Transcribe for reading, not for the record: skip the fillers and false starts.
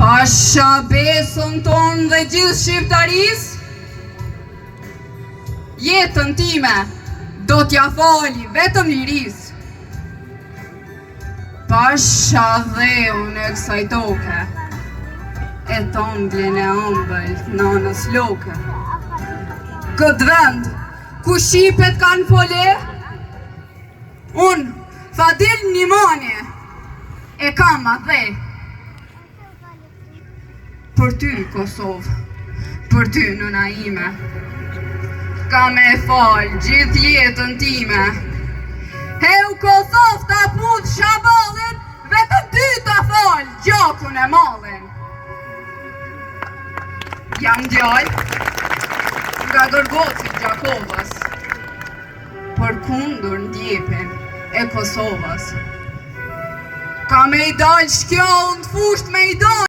Pasha besën tonë dhe gjithë shqiptaris, jetën time do t'ja fali vetëm liris. Pasha dheun e kësaj toke, e tonglin e ëmbël nanës loke. Këtë vend, ku shqipet kanë fole, unë, Fadil Nimani, e kam atë. Për ty, Kosovë, për ty, nëna ime, ka me falë gjithë jetën time. Heu Kosovë ta pudh shabalin, vetëm ty ta falë gjakun e mallin. Jam djallë nga Gërgoci Gjakovës, për kundur ndjepin e Kosovës. Ka me i dalë shkjallë në fusht me i